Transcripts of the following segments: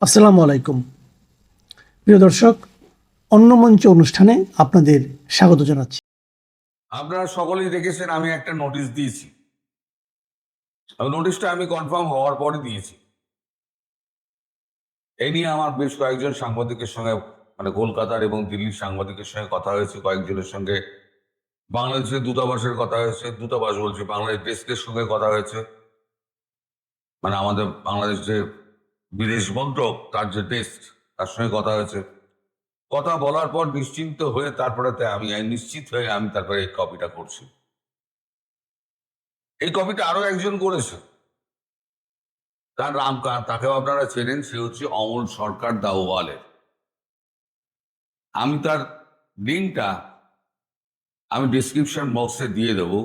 আসসালামু আলাইকুম প্রিয় দর্শক, অন্য মঞ্চ অনুষ্ঠানে আপনাদের স্বাগত জানাচ্ছি। আপনারা সকলেই দেখেছেন আমি একটা নোটিশ দিয়েছি। নোটিশটা আমি কনফার্ম হওয়ার পরে দিয়েছি। এই নিয়ে আমার বেশ কয়েকজন সাংবাদিকের সঙ্গে মানে কলকাতার এবং দিল্লির সাংবাদিকের সঙ্গে কথা হয়েছে, কয়েকজনের সঙ্গে বাংলাদেশের দূতাবাসের কথা হয়েছে, দূতাবাস বলছে বাংলাদেশ ডেস্কের সঙ্গে কথা হয়েছে, মানে আমাদের বাংলাদেশ যে বিদেশ মন্ত্রক তার যে ডেস্ক তার সঙ্গে কথা হয়েছে। কথা বলার পর নিশ্চিন্ত হয়ে তারপরে আমি নিশ্চিত হয়ে আমি তারপরে এই কপিটা করছি। এই কপিটা আরো একজন করেছে, তার নাম তাকেও আপনারা চেনেন, সে হচ্ছে অমল সরকার দাওয়ালের। আমি তার লিঙ্কটা আমি ডিসক্রিপশন বক্সে দিয়ে দেবো,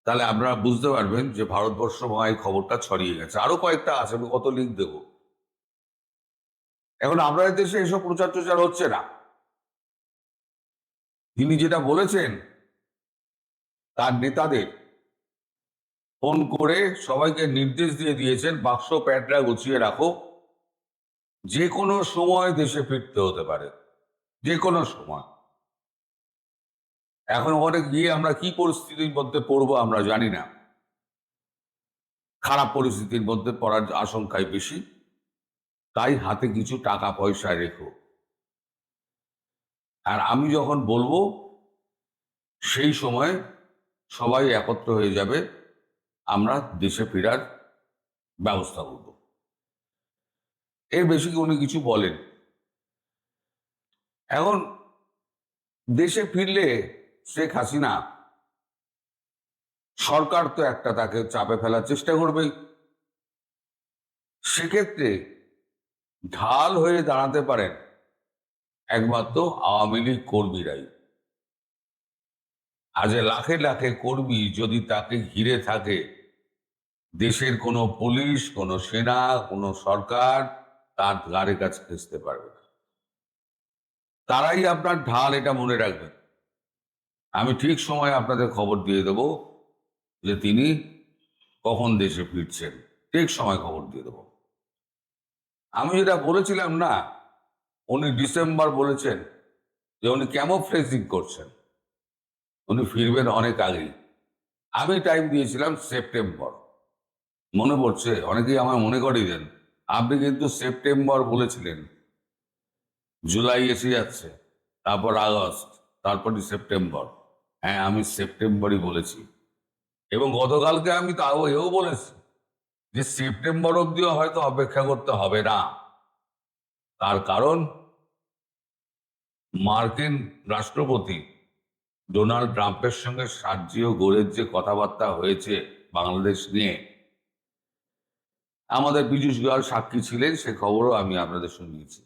তাহলে আপনারা বুঝতে পারবেন যে ভারতবর্ষ এই খবরটা ছড়িয়ে গেছে। আরো কয়েকটা আছে, আমি কত লিঙ্ক দেবো। এখন আপনাদের দেশে এসব প্রচার টচার হচ্ছে না। তিনি যেটা বলেছেন তার নেতাদের ফোন করে সবাইকে নির্দেশ দিয়ে দিয়েছেন, বাক্স প্যাডরা গুছিয়ে রাখো, যে কোনো সময় দেশে ফিরতে হতে পারে, যে কোনো সময়। এখন ওখানে গিয়ে আমরা কি পরিস্থিতির মধ্যে পড়বো আমরা জানি না। খারাপ পরিস্থিতির মধ্যে পড়ার আশঙ্কাই বেশি, তাই হাতে কিছু টাকা পয়সা রেখো। আর আমি যখন বলবো সেই সময় সবাই একত্র হয়ে যাবে, আমরা দেশে ফেরার ব্যবস্থা করব। এর বেশি কি উনি কিছু বলেন? এখন দেশে ফিরলে শেখ হাসিনা সরকার তো একটা তাকে চাপে ফেলার চেষ্টা করবেই। সেক্ষেত্রে ঢাল হয়ে দাঁড়াতে পারেন একমাত্র আওয়ামী লীগ কর্মীরাই। আজ লাখে লাখে কর্মী যদি তাকে ঘিরে থাকে, দেশের কোনো পুলিশ, কোনো সেনা, কোনো সরকার তার ধারে কাছে ঘেঁচতে পারবে না। তারাই আপনার ঢাল, এটা মনে রাখবেন। আমি ঠিক সময়ে আপনাদের খবর দিয়ে দেব যে তিনি কখন দেশে ফিরছেন, ঠিক সময় খবর দিয়ে দেব। আমি যেটা বলেছিলাম না, উনি ডিসেম্বর বলেছেন যে উনি ক্যামোফ্লেজিং করছেন, উনি ফিরবেন অনেক আগেই। আমি টাইম দিয়েছিলাম সেপ্টেম্বর। মনে পড়ছে? অনেকেই আমায় মনে করিয়ে দেন, আপনি কিন্তু সেপ্টেম্বর বলেছিলেন। জুলাই এসে যাচ্ছে, তারপর আগস্ট, তারপরে সেপ্টেম্বর। হ্যাঁ, আমি সেপ্টেম্বরই বলেছি। এবং গতকালকে আমি তাও এও বলেছি যে সেপ্টেম্বর অব্দিও হয়তো অপেক্ষা করতে হবে না। তার কারণ মার্কিন রাষ্ট্রপতি ডোনাল্ড ট্রাম্পের সঙ্গে সার্জিও গোরের যে কথাবার্তা হয়েছে বাংলাদেশ নিয়ে, আমাদের পীযূষ গোয়াল সাক্ষী ছিলেন, সে খবরও আমি আপনাদের শুনিয়েছি।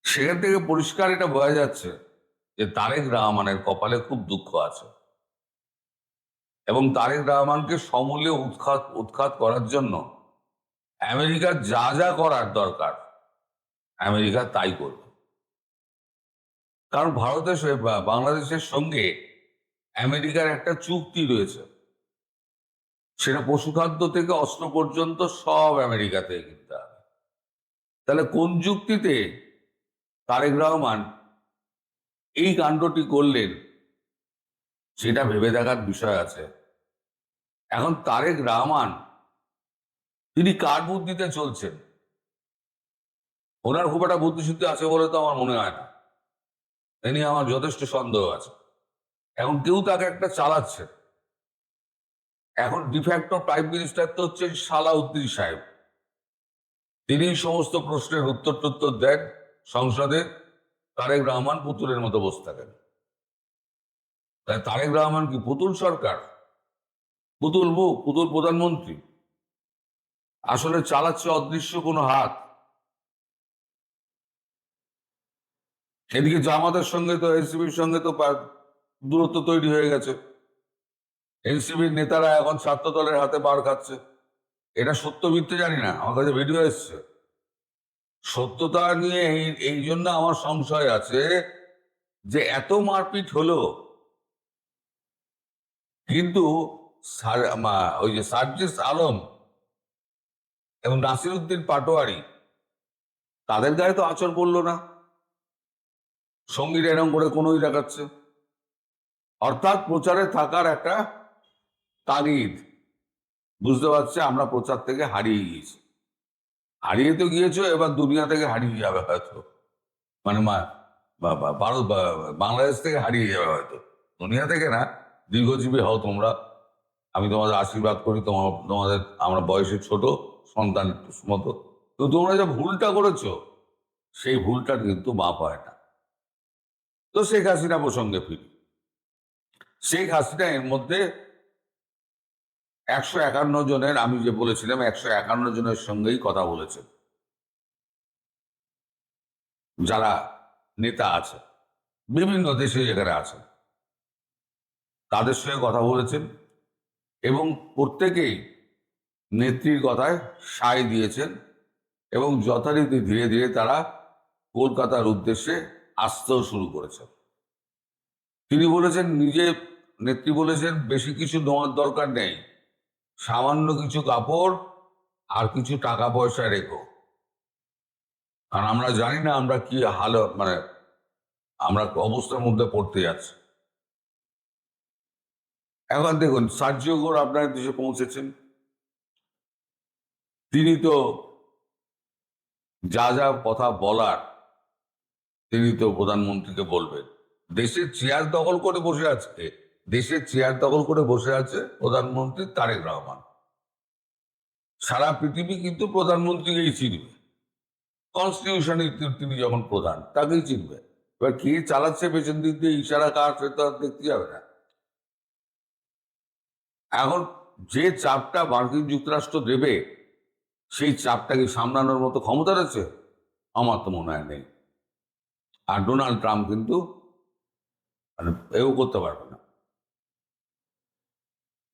সেখান থেকে পরিষ্কার এটা বোঝা যাচ্ছে যে তারেক রহমানের কপালে খুব দুঃখ আছে, এবং তারেক রহমানকে সমূলে উৎখাত করার জন্য আমেরিকার যা যা করার দরকার আমেরিকা তাই করবে। কারণ বাংলাদেশের সঙ্গে আমেরিকার একটা চুক্তি রয়েছে, সেটা পশুখাদ্য থেকে অস্ত্র পর্যন্ত সব আমেরিকাতে কিনতে হবে। তাহলে কোন যুক্তিতে তারেক রহমান এই কাণ্ডটি করলেন সেটা ভেবে দেখার বিষয় আছে। এখন তারেক রহমান তিনি কার বুদ্ধিতে চলছেন? ওনার খুব একটা বুদ্ধিশুদ্ধি আছে বলে তো আমার মনে হয় না। এ নিয়ে আমার যথেষ্ট সন্দেহ আছে। এখন কেউ তাকে একটা চালাচ্ছে। এখন ডিফ্যাক্টো প্রাইম মিনিস্টার তো হচ্ছে সালাউদ্দিন সাহেব। তিনি সমস্ত প্রশ্নের উত্তর টুত্তর দেন সংসদে, তারেক রহমান পুতুলের মতো বসে থাকেন। তাই তারেক রহমান কি পুতুল সরকার, পুতুল মুখ, পুতুল প্রধানমন্ত্রী? আসলে চালাচ্ছে অদৃশ্য কোনো হাত। এদিকে জামাতের সঙ্গে তো, এনসিপির সঙ্গে তো দূরত্ব তৈরি হয়ে গেছে। এনসিপির নেতারা এখন ছাত্র দলের হাতে বার খাচ্ছে। এটা সত্য মিথ্যে জানি না, আমার কাছে ভিডিও এসছে। সত্যতা নিয়ে এই জন্য আমার সংশয় আছে যে এত মারপিট হলো, কিন্তু ওই যে সার্জিস আলম এবং নাসিরউদ্দিন পাটোয়ারি, তাদের গায়ে তো আঁচড় পড়লো না, সঙ্গীরা এরকম করে কোনোই দেখাচ্ছে। অর্থাৎ প্রচারে থাকার একটা তাগিদ, বুঝতে পারছে আমরা প্রচার থেকে হারিয়ে গিয়েছি। হারিয়ে তো গিয়েছো, এবার দুনিয়া থেকে হারিয়ে যাবে হয়তো, মানে ভারত বাংলাদেশ থেকে হারিয়ে যাবে হয়তো, দুনিয়া থেকে না। দীর্ঘজীবী হও তোমরা, আমি তোমাদের আশীর্বাদ করি। তোমাদের আমরা বয়সে ছোট, সন্তান মতো, তো তোমরা যে ভুলটা করেছো সেই ভুলটা কিন্তু মাপ হয় না। তো শেখ হাসিনা প্রসঙ্গে ফিরি। শেখ হাসিনা এর মধ্যে 151 জনের, আমি যে বলেছিলাম 151 জনের সঙ্গেই কথা বলেছেন, যারা নেতা আছে বিভিন্ন দেশে যেখানে আছেন, তাদের সঙ্গে কথা বলেছেন এবং প্রত্যেকেই নেত্রীর কথায় সায় দিয়েছেন এবং যথারীতি ধীরে ধীরে তারা কলকাতার উদ্দেশ্যে আসতেও শুরু করেছেন। তিনি বলেছেন, নেত্রী বলেছেন, বেশি কিছু নেওয়ার দরকার নেই, সামান্য কিছু কাপড় আর কিছু টাকা পয়সা রেখো, কারণ আমরা জানি না আমরা কি মানে আমরা অবস্থার মধ্যে পড়তে যাচ্ছি। এখন দেখুন, সার্জিও ঘোষ আপনার দেশে পৌঁছেছেন, তিনি তো যা যা কথা বলার তিনি তো প্রধানমন্ত্রীকে বলবেন। দেশের চেয়ার দখল করে বসে আছে, দেশের চেয়ার দখল করে বসে আছে প্রধানমন্ত্রী তারেক রহমান। সারা পৃথিবী কিন্তু প্রধানমন্ত্রীকেই চিনবে, কনস্টিটিউশনে তিনি যখন প্রধান তাকেই চিনবে। এবার কে চালাচ্ছে পেছন দিক দিয়ে ইশারা কার, সেটা আর দেখতে যাবে না। এখন যে চাপটা মার্কিন যুক্তরাষ্ট্র দেবে, সেই চাপটাকে সামলানোর মতো ক্ষমতা রয়েছে আমার তো মনে হয় নেই। আর ডোনাল্ড ট্রাম্প কিন্তু মানে এও করতে পারবে না,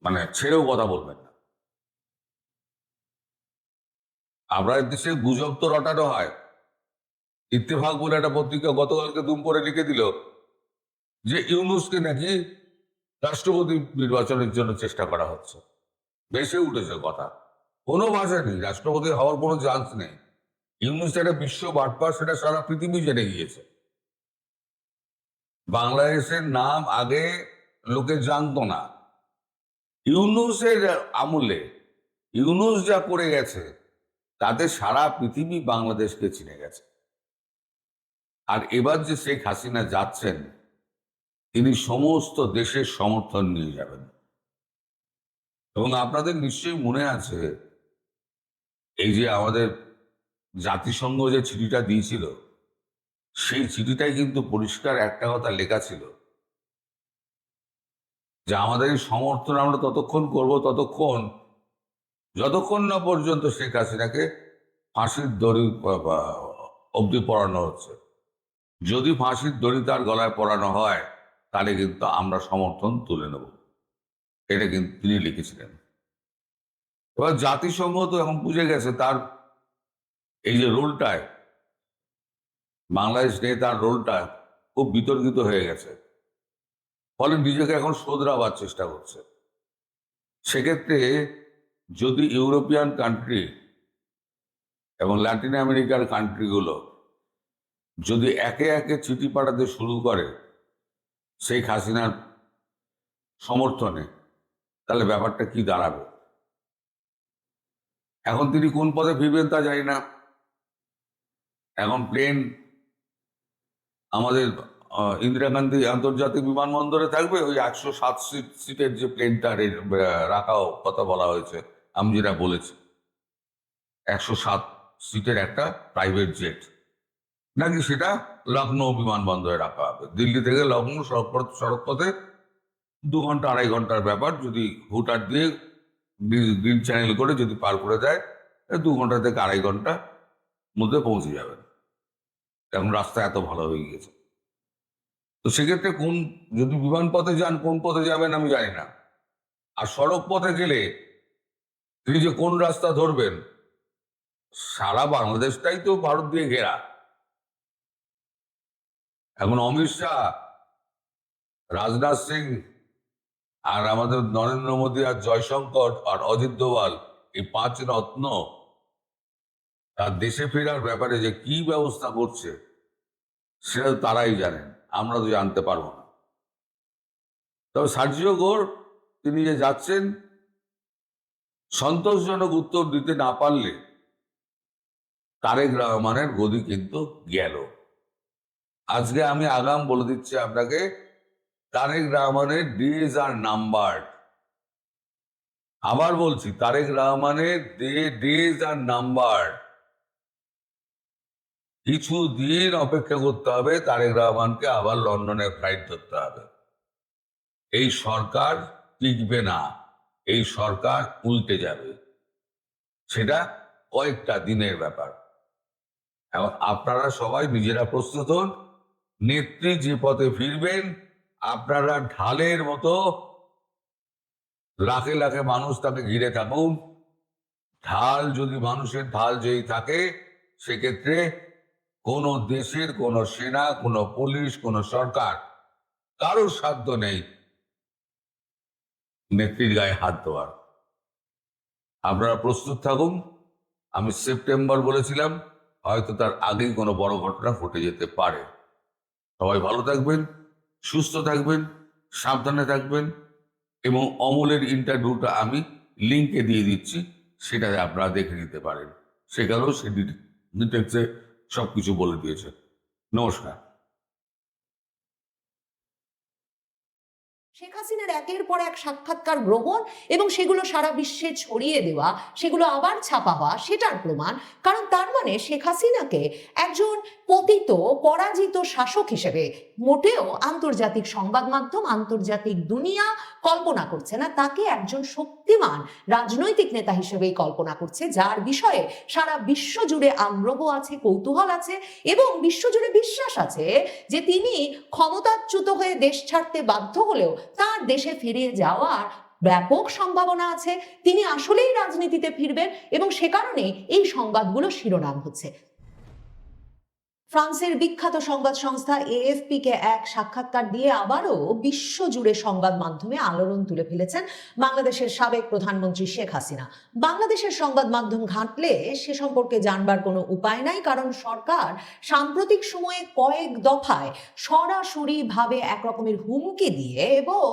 মানে ছেড়েও কথা বলবেন না। আমরা দেশে গুজব তো রটানো হয়। ইত্তেফাক বলে একটা পত্রিকা গতকালকে দুম করে লিখে দিল যে ইউনূসকে নাকি রাষ্ট্রপতি নির্বাচনের জন্য চেষ্টা করা হচ্ছে। বেশি উঠেছে কথা, কোনো ভাষা নেই, রাষ্ট্রপতি হওয়ার কোনো চান্স নেই। ইউনূস একটা বিশ্ব বাটপা, সেটা সারা পৃথিবী জেনে গিয়েছে। বাংলাদেশের নাম আগে লোকে জানতো না। ইউনূসের আমলে ইউনূস যা করে গেছে তাতে সারা পৃথিবী বাংলাদেশকে চিনে গেছে। আর এবার যে শেখ হাসিনা যাচ্ছেন, তিনি সমস্ত দেশের সমর্থন নিয়ে যাবেন। এবং আপনাদের নিশ্চয়ই মনে আছে, এই যে আমাদের জাতিসংঘ যে চিঠিটা দিয়েছিল, সেই চিঠিটাই কিন্তু পরিষ্কার একটা কথা লেখা ছিল যে আমাদের এই সমর্থন আমরা ততক্ষণ করব যতক্ষণ না পর্যন্ত শেখ হাসিনাকে ফাঁসির দড়ি অবধি পড়ানো হচ্ছে। যদি ফাঁসির দড়ি তার গলায় পড়ানো হয়, তাহলে কিন্তু আমরা সমর্থন তুলে নেব। এটা কিন্তু তিনি লিখেছিলেন। এবার জাতিসংঘ তো এখন বুঝে গেছে তার এই যে রোলটায়, বাংলাদেশ নিয়ে তার রোলটা খুব বিতর্কিত হয়ে গেছে, ফলে নিজেকে এখন শোধরাবার চেষ্টা করছে। সেক্ষেত্রে যদি ইউরোপিয়ান কান্ট্রি এবং ল্যাটিন আমেরিকার কান্ট্রিগুলো যদি একে একে চিঠি পাঠাতে শুরু করে শেখ হাসিনার সমর্থনে, তাহলে ব্যাপারটা কি দাঁড়াবে। এখন তিনি কোন পথে ফিরবেন তা জানি না। এখন প্লেন আমাদের ইন্দিরা গান্ধী আন্তর্জাতিক বিমানবন্দরে থাকবে, ওই 107 সিটের যে প্লেনটা রাখাও কথা বলা হয়েছে, আমি যেটা বলেছি 107 সিটের একটা প্রাইভেট জেট, নাকি সেটা লখনৌ বিমানবন্দরে রাখা হবে। দিল্লি থেকে লখনৌ সড়কপথে 2 ঘন্টা 2.5 ঘন্টার ব্যাপার, যদি হুটার দিয়ে গ্রিন চ্যানেল করে যদি পার করে দেয়, 2 ঘন্টা থেকে 2.5 ঘন্টা মধ্যে পৌঁছে যাবেন। এখন রাস্তা এত ভালো হয়ে গিয়েছে। তো সেক্ষেত্রে যদি বিমান পথে যান, কোন পথে যাবেন আমি জানি না। আর সড়ক পথে গেলে তিনি যে কোন রাস্তা ধরবেন, সারা বাংলাদেশটাই তো ভারত দিয়ে ঘেরা। এখন অমিত শাহ, রাজনাথ সিং আর আমাদের নরেন্দ্র মোদী আর জয়শঙ্কর আর অজিত দোভাল, এই 5 রত্ন তার দেশে ফেরার ব্যাপারে যে কি ব্যবস্থা করছে সেটা তারাই জানেন, আমরা তো জানতে পারবো না। তবে সার্জিও ঘোষ তিনি যে যাচ্ছেন, সন্তোষজনক উত্তর দিতে না পারলে তারেক রহমানের গদি কিন্তু গেল। আজকে আমি আগাম বলে দিচ্ছি আপনাকে, তারেক রহমানের ডেজ আর নাম্বারড। আবার বলছি, তারেক রহমানের ডেজ আর নাম্বারড। কিছু দিন অপেক্ষা করতে হবে, তারেক রহমানকে আবার লন্ডনে ফ্লাইট ধরতে হবে। এই সরকার টিকবে না, এই সরকার উল্টে যাবে, সেটা কয়েকটা দিনের ব্যাপার। এখন আপনারা সবাই নিজেরা প্রস্তুত হন। নেত্রী যে পথে ফিরবেন, আপনারা ঢালের মতো লাখে লাখে মানুষ তাকে ঘিরে থাকুন। ঢাল যদি মানুষের ঢাল যেই থাকে, সেক্ষেত্রে কোনো দেশের কোনো সেনা, কোনো পুলিশ, কোনো সরকার কারোর সাধ্য নেই নেত্রীর গায়ে হাত দেওয়ার। আপনারা প্রস্তুত থাকুন। আমি সেপ্টেম্বর বলেছিলাম, হয়তো তার আগেই কোনো বড় ঘটনা ঘটে যেতে পারে। সবাই ভালো থাকবেন, সুস্থ থাকবেন, সাবধানে থাকবেন, এবং অমলের ইন্টারভিউটা আমি লিঙ্কে দিয়ে দিচ্ছি, সেটাতে আপনারা দেখে নিতে পারেন। সেখানেও সে ডিটেলসে সবকিছু বলে দিয়েছে। নমস্কার। শেখ হাসিনার একের পর এক সাক্ষাৎকার গ্রহণ এবং সেগুলো সারা বিশ্বে ছড়িয়ে দেওয়া, সেগুলো আবার ছাপা হওয়া, সেটার প্রমাণ। কারণ তার মানে শেখ হাসিনাকে একজন পতিত পরাজিত শাসক হিসেবে মোটেও আন্তর্জাতিক সংবাদ মাধ্যম, আন্তর্জাতিক দুনিয়া কল্পনা করছে না। তাকে একজন শক্তিমান রাজনৈতিক নেতা হিসেবেই কল্পনা করছে, যার বিষয়ে সারা বিশ্ব জুড়ে আগ্রহ আছে, কৌতূহল আছে এবং বিশ্বজুড়ে বিশ্বাস আছে যে তিনি ক্ষমতাচ্যুত হয়ে দেশ ছাড়তে বাধ্য হলেও তার দেশে ফিরে যাওয়ার ব্যাপক সম্ভাবনা আছে। তিনি আসলেই রাজনীতিতে ফিরবেন এবং সে কারণে এই সংবাদগুলো শিরোনাম হচ্ছে। ফ্রান্সের বিখ্যাত সংবাদ সংস্থা এএফপি কে এক সাক্ষাৎকার দিয়ে আবারও বিশ্বজুড়ে সংবাদ মাধ্যমে আলোড়ন তুলে ফেলেছেন বাংলাদেশের সাবেক প্রধানমন্ত্রী শেখ হাসিনা। বাংলাদেশের সংবাদ মাধ্যম ঘাঁটলে সে সম্পর্কে জানবার কোনো উপায় নাই, কারণ সরকার সাম্প্রতিক সময়ে কয়েক দফায় সরাসরি ভাবে একরকমের হুমকি দিয়ে এবং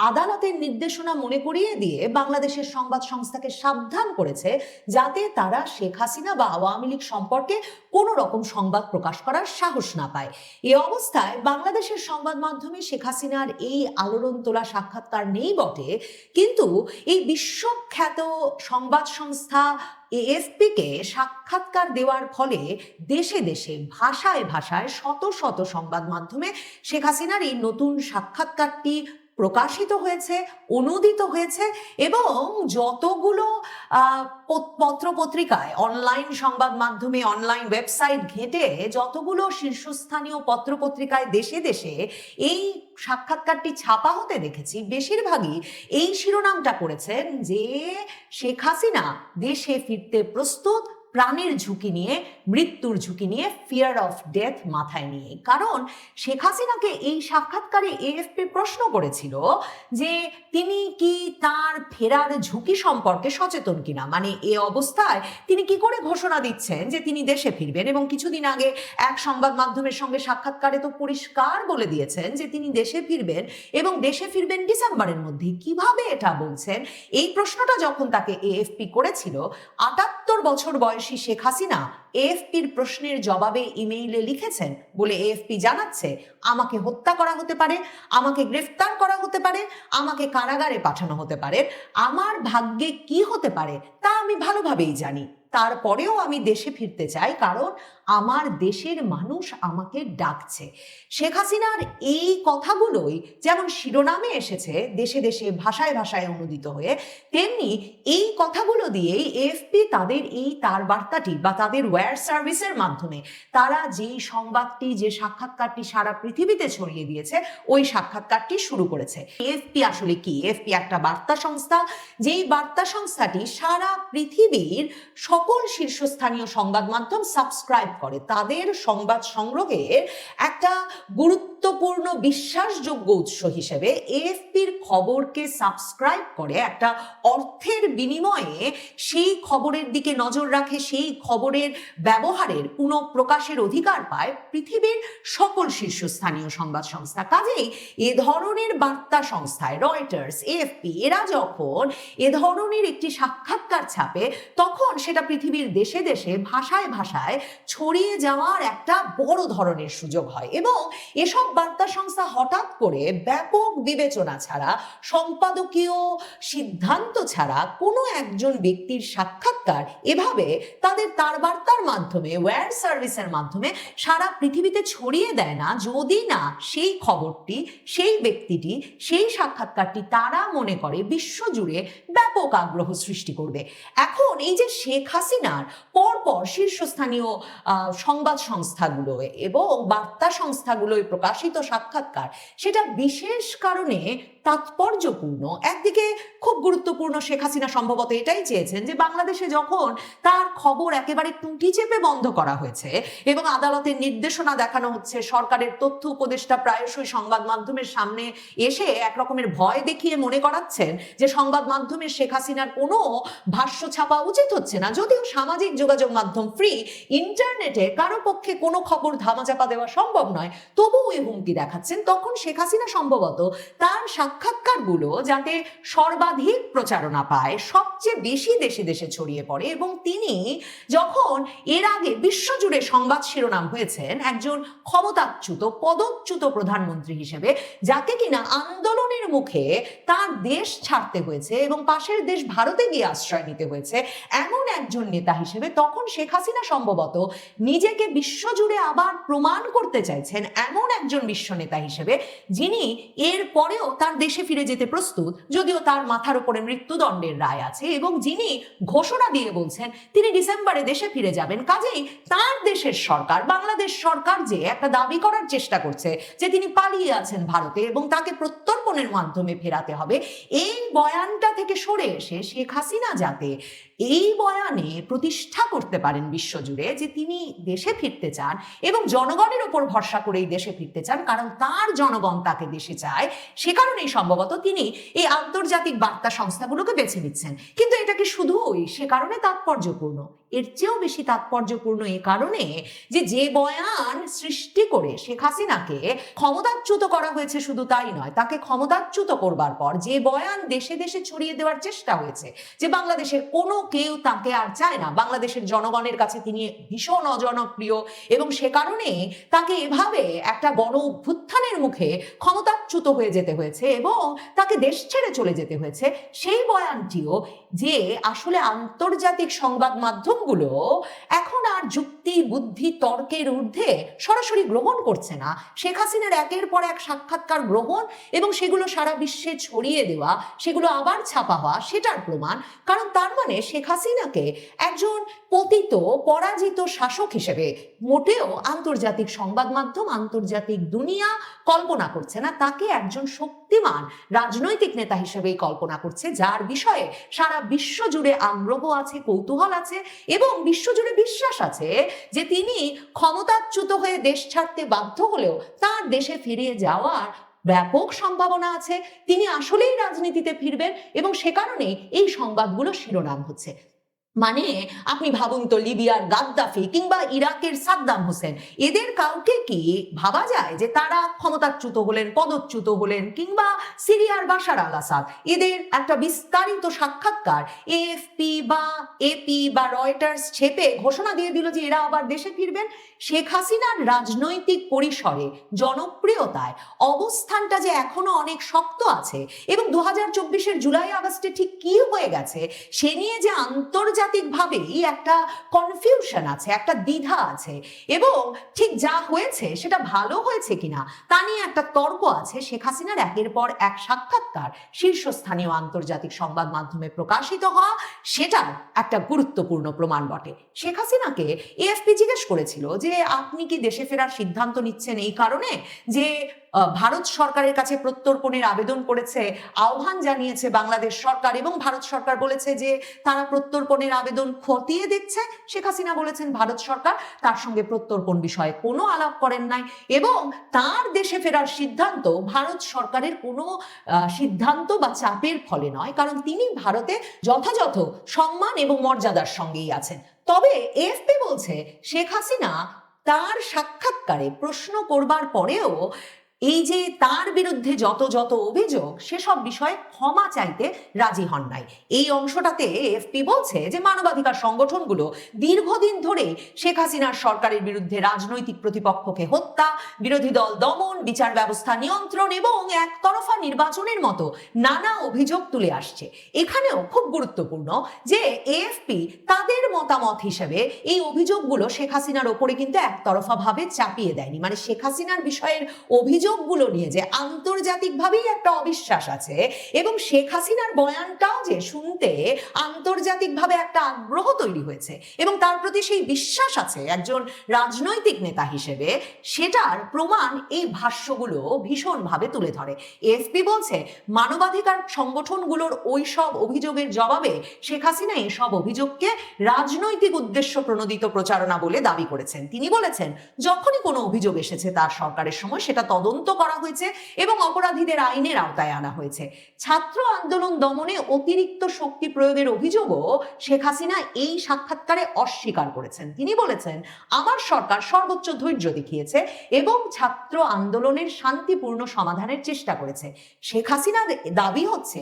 আদালতের নির্দেশনা মনে করিয়ে দিয়ে বাংলাদেশের সংবাদ সংস্থাকে সাবধান করেছে, যাতে তারা শেখ হাসিনা বা আওয়ামী লীগ সম্পর্কে কোনো রকম সংবাদ প্রকাশ করার সাহস না পায়। এই অবস্থায় বাংলাদেশের সংবাদ মাধ্যমে শেখ হাসিনার এই আলোড়ন তোলা সাক্ষাৎকার নেই বটে, কিন্তু এই বিশ্বখ্যাত সংবাদ সংস্থা এএফপি কে সাক্ষাৎকার দেওয়ার ফলে দেশে দেশে ভাষায় ভাষায় শত শত সংবাদ মাধ্যমে শেখ হাসিনার এই নতুন সাক্ষাৎকারটি প্রকাশিত হয়েছে, অনুদিত হয়েছে এবং যতগুলো পত্রপত্রিকায়, অনলাইন সংবাদ মাধ্যমে, অনলাইন ওয়েবসাইট ঘেঁটে যতগুলো শীর্ষস্থানীয় পত্রপত্রিকায় দেশে দেশে এই সাক্ষাৎকারটি ছাপা হতে দেখেছি, বেশিরভাগই এই শিরোনামটা করেছেন যে শেখ হাসিনা দেশে ফিরতে প্রস্তুত, প্রাণের ঝুঁকি নিয়ে, মৃত্যুর ঝুঁকি নিয়ে, ফিয়ার অফ ডেথ মাথায় নিয়ে। কারণ শেখ হাসিনাকে এই সাক্ষাৎকারে এএফপি প্রশ্ন করেছিল যে তিনি কি তার ফেরার ঝুঁকি সম্পর্কে সচেতন কিনা, মানে এ অবস্থায় তিনি কি করে ঘোষণা দিচ্ছেন যে তিনি দেশে ফিরবেন, এবং কিছুদিন আগে এক সংবাদ মাধ্যমের সঙ্গে সাক্ষাৎকারে তো পরিষ্কার বলে দিয়েছেন যে তিনি দেশে ফিরবেন এবং দেশে ফিরবেন ডিসেম্বরের মধ্যে। কিভাবে এটা বলছেন? এই প্রশ্নটা যখন তাকে এএফপি করেছিল, ৭৮ বছর বয়সী শেখ হাসিনা এএফপির প্রশ্নের জবাবে ইমেইলে লিখেছেন বলে এএফপি জানাচ্ছে, আমাকে হত্যা করা হতে পারে, আমাকে গ্রেফতার করা হতে পারে, আমাকে কারাগারে পাঠানো হতে পারে, আমার ভাগ্যে কি হতে পারে তা আমি ভালোভাবেই জানি। তারপরেও আমি দেশে ফিরতে চাই, কারণ আমার দেশের মানুষ আমাকে ডাকছে। শেখ হাসিনার এই কথাগুলোই যেমন শিরোনামে এসেছে দেশে দেশে ভাষায় ভাষায় অনুদিত হয়ে, তেমনি এই কথাগুলো দিয়েই এএফপি তাদের এই তার বার্তাটি বা তাদের ওয়্যার সার্ভিসের মাধ্যমে তারা যেই সংবাদটি, যে সাক্ষাৎকারটি সারা পৃথিবীতে ছড়িয়ে দিয়েছে, ওই সাক্ষাৎকারটি শুরু করেছে। এএফপি আসলে কি? এএফপি একটা বার্তা সংস্থা, যেই বার্তা সংস্থাটি সারা পৃথিবীর সকল সকল শীর্ষস্থানীয় সংবাদ মাধ্যম সাবস্ক্রাইব করে। তাদের সংবাদ সংগ্রহের একটা গুরুত্বপূর্ণ বিশ্বাসযোগ্য উৎস হিসেবে এএফপির খবরকে সাবস্ক্রাইব করে একটা অর্থের বিনিময়ে সেই খবরের দিকে নজর রাখে, সেই খবরের ব্যবহারের পুনঃপ্রকাশের অধিকার পায় পৃথিবীর সকল শীর্ষস্থানীয় সংবাদ সংস্থা। কাজেই এ ধরনের বার্তা সংস্থায় রয়টার্স, এএফপি এরা যখন এ ধরনের একটি সাক্ষাৎকার ছাপে, তখন সেটা পৃথিবীর দেশে দেশে ভাষায় ভাষায় ছড়িয়ে যাওয়ার একটা বড় ধরনের সুযোগ হয়। এবং এসব বার্তা সংস্থা হঠাৎ করে ব্যাপক বিবেচনা ছাড়া, সম্পাদকীয় সিদ্ধান্ত ছাড়া কোনো একজন ব্যক্তির সাক্ষাৎকার এভাবে তার বার্তার মাধ্যমে, ওয়্যার সার্ভিসের মাধ্যমে সারা পৃথিবীতে ছড়িয়ে দেয় না, যদি না সেই খবরটি, সেই ব্যক্তিটি, সেই সাক্ষাৎকারটি তারা মনে করে বিশ্বজুড়ে ব্যাপক আগ্রহ সৃষ্টি করবে। এখন এই যে শেখ হাসিনার পরপর শীর্ষস্থানীয় সংবাদ সংস্থাগুলো এবং বার্তা সংস্থাগুলোয় প্রকাশিত সাক্ষাৎকার, সেটা বিশেষ কারণে তাৎপর্যপূর্ণ। একদিকে খুব গুরুত্বপূর্ণ, শেখ হাসিনা সম্ভবত এটাই চেয়েছেন যে বাংলাদেশে যখন তার খবর একেবারে টুঁটি চেপে বন্ধ করা হয়েছে এবং আদালতের নির্দেশনা দেখানো হচ্ছে, সরকারের তথ্য উপদেষ্টা প্রায়শই সংবাদ মাধ্যমের সামনে এসে একরকমের ভয় দেখিয়ে মনে করাচ্ছেন যে সংবাদ মাধ্যমে শেখ হাসিনার কোনো ভাষ্য ছাপা উচিত হচ্ছে না। যদিও সামাজিক যোগাযোগ মাধ্যম ফ্রি, ইন্টারনেটে কারো পক্ষে কোনো খবর ধামাচাপা দেওয়া সম্ভব নয়, তবুও এই হুমকি দেখাচ্ছেন। তখন শেখ হাসিনা সম্ভবত তার সাক্ষাৎকারগুলো যাতে সর্বাধিক প্রচারণা পায়, সবচেয়ে বেশি দেশে দেশে ছড়িয়ে পড়ে, এবং তিনি যখন এর আগে বিশ্বজুড়ে সংবাদ শিরোনাম হয়েছেন একজন ক্ষমতাচ্যুত, পদচ্যুত প্রধানমন্ত্রী হিসেবে, যাকে কিনা আন্দোলনের মুখে তার দেশ ছাড়তে হয়েছে এবং পাশের দেশ ভারতে গিয়ে আশ্রয় নিতে হয়েছে, এমন একজন নেতা হিসেবে তখন শেখ হাসিনা সম্ভবত নিজেকে বিশ্বজুড়ে আবার প্রমাণ করতে চাইছেন এমন একজন বিশ্ব নেতা হিসেবে, যিনি এর পরেও তার দেশে ফিরে যেতে প্রস্তুত, যদিও তার মাথার উপরে মৃত্যুদণ্ডের রায় আছে, এবং যিনি ঘোষণা দিয়ে বলছেন তিনি ডিসেম্বরে দেশে ফিরে যাবেন। কাজেই তার দেশের সরকার, বাংলাদেশ সরকার, যে একটা দাবি করার চেষ্টা করছে যে তিনি পালিয়ে আছেন ভারতে এবং তাকে প্রত্যর্পণের মাধ্যমে ফেরাতে হবে, এই বয়ানটা থেকে সরে এসে শেখ হাসিনা যাতে এই বয়ানে প্রতিষ্ঠা করতে পারেন বিশ্বজুড়ে যে তিনি দেশে ফিরতে চান এবং জনগণের উপর ভরসা করেই দেশে ফিরতে চান, কারণ তার জনগণ তাকে দেশে চায়, সে কারণেই সম্ভবত তিনি এই আন্তর্জাতিক বার্তা সংস্থাগুলোকে বেছে নিচ্ছেন। কিন্তু এটা কি শুধুই সে কারণে তাৎপর্যপূর্ণ? এর চেয়েও বেশি তাৎপর্যপূর্ণ এই কারণে যে বয়ান সৃষ্টি করে শেখ হাসিনাকে ক্ষমতাচ্যুত করা হয়েছে, শুধু তাই নয়, তাকে ক্ষমতাচ্যুত করবার পর যে বয়ান দেশে দেশে ছড়িয়ে দেওয়ার চেষ্টা হয়েছে যে বাংলাদেশের কোনো কেউ তাকে আর চায় না, বাংলাদেশের জনগণের কাছে তিনি ভীষণ অজনপ্রিয়, এবং সে কারণে তাকে এভাবে একটা গণ অভ্যুত্থানের মুখে ক্ষমতাচ্যুত হয়ে যেতে হয়েছে এবং তাকে দেশ ছেড়ে চলে যেতে হয়েছে, সেই বয়ানটিও যে আসলে আন্তর্জাতিক সংবাদ মাধ্যমগুলো এখন আর যুক্তি, বুদ্ধি, তর্কের ঊর্ধ্বে সরাসরি গ্রহণ করছে না, শেখ হাসিনার একের পর এক সাক্ষাৎকার গ্রহণ এবং সেগুলো সারা বিশ্বে ছড়িয়ে দেওয়া, সেগুলো আবার ছাপা হওয়া, সেটার প্রমাণ। কারণ তার মানে শেখ হাসিনাকে একজন পতিত, পরাজিত শাসক হিসেবে মোটেও আন্তর্জাতিক সংবাদ মাধ্যম, আন্তর্জাতিক দুনিয়া কল্পনা করছে না, তাকে একজন শক্তিমান রাজনৈতিক নেতা হিসেবেই কল্পনা করছে, যার বিষয়ে সারা বিশ্ব জুড়ে আগ্রহ আছে, কৌতূহল আছে এবং বিশ্বজুড়ে বিশ্বাস আছে যে তিনি ক্ষমতাচ্যুত হয়ে দেশ ছাড়তে বাধ্য হলেও তার দেশে ফিরে যাওয়ার ব্যাপক সম্ভাবনা আছে, তিনি আসলেই রাজনীতিতে ফিরবেন, এবং সে কারণে এই সংবাদগুলো শিরোনাম হচ্ছে। মানে আপনি ভাবুন তো, লিবিয়ার গাদ্দাফি কিংবা ইরাকের সাদ্দাম হোসেন, এদের কাউকে কি ভাবা যায় যে তারা ক্ষমতাচ্যুত হলেন, পদচ্যুত হলেন, কিংবা সিরিয়ার বাশার আল আসাদ, এদের একটা বিস্তারিত সাক্ষাৎকার এএফপি বা এপি বা রয়টার্স ছেপে ঘোষণা দিয়ে দিল যে এরা আবার দেশে ফিরবেন? শেখ হাসিনার রাজনৈতিক পরিসরে, জনপ্রিয়তায় অবস্থানটা যে এখনো অনেক শক্ত আছে, এবং 2024-এর জুলাই আগস্টে ঠিক কি হয়ে গেছে সে নিয়ে যে আন্তর্জাতিকভাবেই একটা কনফিউশন আছে, একটা দ্বিধা আছে, এবং ঠিক যা হয়েছে সেটা ভালো হয়েছে কিনা তা নিয়ে একটা তর্ক আছে, শেখ হাসিনার একের পর এক সাক্ষাৎকার শীর্ষস্থানীয় আন্তর্জাতিক সংবাদ মাধ্যমে প্রকাশিত হওয়া সেটার একটা গুরুত্বপূর্ণ প্রমাণ বটে। শেখ হাসিনাকে এএফপি জিজ্ঞেস করেছিল যে আপনি কি দেশে ফেরার সিদ্ধান্ত নিচ্ছেন এই কারণে যে ভারত সরকারের কাছে প্রত্যর্পণের আবেদন করেছে, আহ্বান জানিয়েছে বাংলাদেশ সরকার, এবং ভারত সরকার বলেছে যে তারা প্রত্যর্পণের আবেদন খতিয়ে দেখছে। শেখ হাসিনা বলেছেন ভারত সরকার তার সঙ্গে প্রত্যর্পণ বিষয়ে কোনো আলাপ করেন নাই, এবং তার দেশে ফেরার সিদ্ধান্ত ভারত সরকারের কোনো সিদ্ধান্ত বা চাপের ফলে নয়, কারণ তিনি ভারতে যথাযথ সম্মান এবং মর্যাদার সঙ্গেই আছেন। তবে এএফপি বলছে শেখ হাসিনা তার সাক্ষাৎকারে প্রশ্ন করবার পরেও এই যে তার বিরুদ্ধে যত যত অভিযোগ সেসব বিষয়ে ক্ষমা চাইতে রাজি হন নাই। এই অংশটাতে এএফপি বলছে যে মানবাধিকার সংগঠনগুলো দীর্ঘদিন ধরে শেখ হাসিনার সরকারের বিরুদ্ধে রাজনৈতিক প্রতিপক্ষকে হত্যা, বিরোধী দল দমন, বিচার ব্যবস্থা নিয়ন্ত্রণ এবং একতরফা নির্বাচনের মতো নানা অভিযোগ তুলে আসছে। এখানেও খুব গুরুত্বপূর্ণ যে এএফপি তাদের মতামত হিসেবে এই অভিযোগগুলো শেখ হাসিনার ওপরে কিন্তু একতরফা ভাবে চাপিয়ে দেয়নি। মানে শেখ হাসিনার বিষয়ের অভিযোগগুলো নিয়ে যে আন্তর্জাতিকভাবেই একটা অবিশ্বাস আছে, এবং শেখ হাসিনার বয়ানটাও যে শুনতে আন্তর্জাতিকভাবে একটা আগ্রহ তৈরি হয়েছে এবং তার প্রতি সেই বিশ্বাস আছে একজন রাজনৈতিক নেতা হিসেবে, সেটার প্রমাণ এই ভাষ্যগুলো ভীষণভাবে তুলে ধরে। এএফপি বলছে মানবাধিকার সংগঠনগুলোর ওই সব অভিযোগের জবাবে শেখ হাসিনা এসব অভিযোগকে রাজনৈতিক উদ্দেশ্য প্রণোদিত প্রচারণা বলে দাবি করেছেন। তিনি বলেছেন যখনই কোনো অভিযোগ এসেছে তার সরকারের সময় সেটা তদন্ত করা হয়েছে এবং অপরাধীদের আইনের আওতায় আনা হয়েছে। ছাত্র আন্দোলন দমনে অতিরিক্ত শক্তি প্রয়োগের অভিযোগও শেখ হাসিনা এই সাক্ষাৎকারে অস্বীকার করেছেন। তিনি বলেছেন আমার সরকার সর্বোচ্চ ধৈর্য দেখিয়েছে এবং ছাত্র আন্দোলনের শান্তিপূর্ণ সমাধানের চেষ্টা করেছে। শেখ হাসিনার দাবি হচ্ছে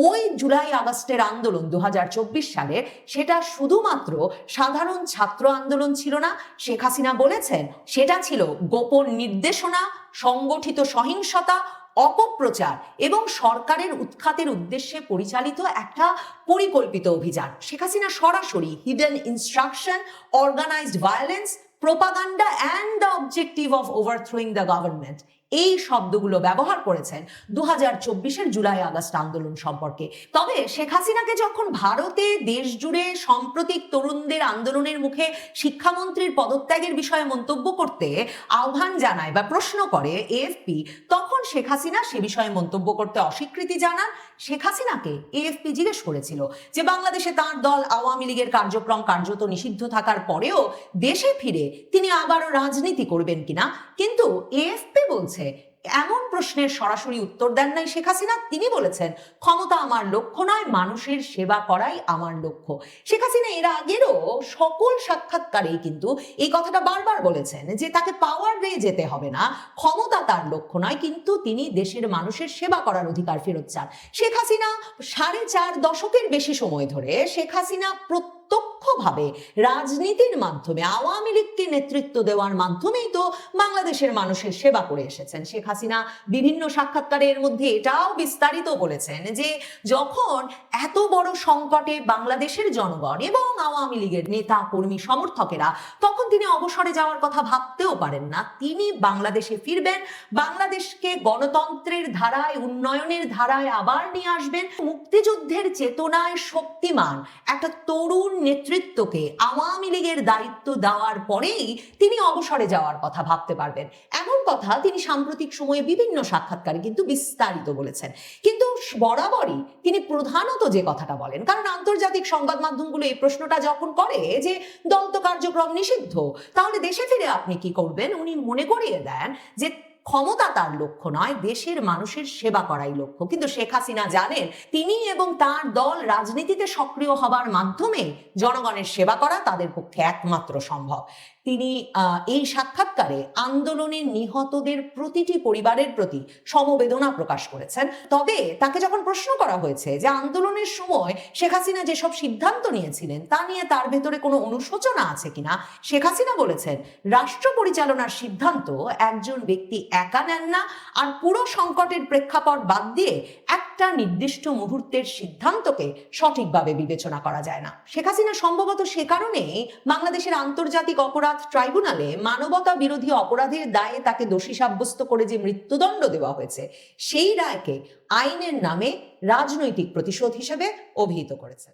ওই জুলাই আগস্টের আন্দোলন 2024 সালে সেটা শুধুমাত্র সাধারণ ছাত্র আন্দোলন ছিল না। শেখ হাসিনা বলেছেন সেটা ছিল গোপন নির্দেশনা, সংগঠিত সহিংসতা, অপপ্রচার এবং সরকারের উৎখাতের উদ্দেশ্যে পরিচালিত একটা পরিকল্পিত অভিযান। শেখ হাসিনা সরাসরি hidden instruction, organised violence, propaganda and the objective of overthrowing the government এই শব্দগুলো ব্যবহার করেছেন 2024-এর জুলাই আগস্ট আন্দোলন সম্পর্কে। তবে শেখ হাসিনাকে যখন ভারতে দেশ জুড়ে সাম্প্রতিক তরুণদের আন্দোলনের মুখে শিক্ষামন্ত্রীর পদত্যাগের বিষয়ে মন্তব্য করতে আহ্বান জানায় বা প্রশ্ন করে এএফপি, তখন শেখ হাসিনা সে বিষয়ে মন্তব্য করতে অস্বীকৃতি জানান। শেখ হাসিনাকে এএফপি জিজ্ঞেস করেছিল যে বাংলাদেশে তার দল আওয়ামী লীগের কার্যক্রম কার্যত নিষিদ্ধ থাকার পরেও দেশে ফিরে তিনি আবারও রাজনীতি করবেন কিনা, কিন্তু এএফপি বলছে এমন প্রশ্নের সরাসরি উত্তর দেন নাই শেখ হাসিনা। তিনি বলেছেন ক্ষমতা আমার লক্ষ্য নয়, মানুষের সেবা করাই আমার লক্ষ্য। শেখ হাসিনা এর আগেরও সকল সাক্ষাৎকারেই কিন্তু এই কথাটা বারবার বলেছেন যে তাকে পাওয়ারে যেতে হবে না, ক্ষমতা তার লক্ষ্য নয়, কিন্তু তিনি দেশের মানুষের সেবা করার অধিকার ফেরত চান। শেখ হাসিনা 4.5 দশকের বেশি সময় ধরে শেখ হাসিনা প্রত্যক্ষভাবে রাজনীতির মাধ্যমে আওয়ামী লীগকে নেতৃত্ব দেওয়ার মাধ্যমেই তো বাংলাদেশের মানুষের সেবা করে এসেছেন। শেখ হাসিনা বিভিন্ন সাক্ষাৎকারে এর মধ্যে এটাও বিস্তারিত বলেছেন যে যখন এত বড় সংকটে বাংলাদেশের জনগণ এবং আওয়ামী লীগের নেতা কর্মী সমর্থকেরা, তখন তিনি অবসরে যাওয়ার কথা ভাবতেও পারেন না। তিনি বাংলাদেশে ফিরবেন, বাংলাদেশকে গণতন্ত্রের ধারায়, উন্নয়নের ধারায় আবার নিয়ে আসবেন, মুক্তিযুদ্ধের চেতনায় শক্তিমান একটা তরুণ নেতৃত্বকে আওয়ামী লীগের দায়িত্ব দেওয়ার পরেই তিনি অবসরে যাওয়ার কথা ভাবতে পারবেন। এমন কথা তিনি সাম্প্রতিক সময়ে বিভিন্ন সাক্ষাৎকারে কিন্তু বিস্তারিত বলেছেন। কিন্তু বরাবরই তিনি প্রধানত যে কথাটা বলেন, কারণ আন্তর্জাতিক সংবাদ মাধ্যমগুলো এই প্রশ্নটা যখন করে যে দল তো কার্যক্রম নিষিদ্ধ, তাহলে দেশে ফিরে আপনি কি করবেন, উনি মনে করিয়ে দেন যে ক্ষমতা তার লক্ষ্য নয়, দেশের মানুষের সেবা করাই লক্ষ্য। কিন্তু শেখ হাসিনা জানেন তিনি এবং তার দল রাজনীতিতে সক্রিয় হবার মাধ্যমে জনগণের সেবা করা তাদের পক্ষে একমাত্র সম্ভব। তিনি এই সাক্ষাৎকারে আন্দোলনে নিহতদের প্রতিটি পরিবারের প্রতি সমবেদনা প্রকাশ করেছেন। তবে তাকে যখন প্রশ্ন করা হয়েছে যে আন্দোলনের সময় শেখ হাসিনা যেসব সিদ্ধান্ত নিয়েছিলেন তা নিয়ে তার ভেতরে কোনো অনুশোচনা আছে কিনা, শেখ হাসিনা বলেছেন রাষ্ট্র পরিচালনার সিদ্ধান্ত একজন ব্যক্তি একা নেন না, আর পুরো সংকটের প্রেক্ষাপট বাদ দিয়ে একটা নির্দিষ্ট মুহূর্তের সিদ্ধান্তকে সঠিকভাবে বিবেচনা করা যায় না। শেখ হাসিনা সম্ভবত সে কারণেই বাংলাদেশের আন্তর্জাতিক অপরাধ ট্রাইব্যুনালে মানবতা বিরোধী অপরাধের দায়ে তাকে দোষী সাব্যস্ত করে যে মৃত্যুদণ্ড দেওয়া হয়েছে সেই রায়কে আইনের নামে রাজনৈতিক প্রতিশোধ হিসেবে অভিহিত করেছে।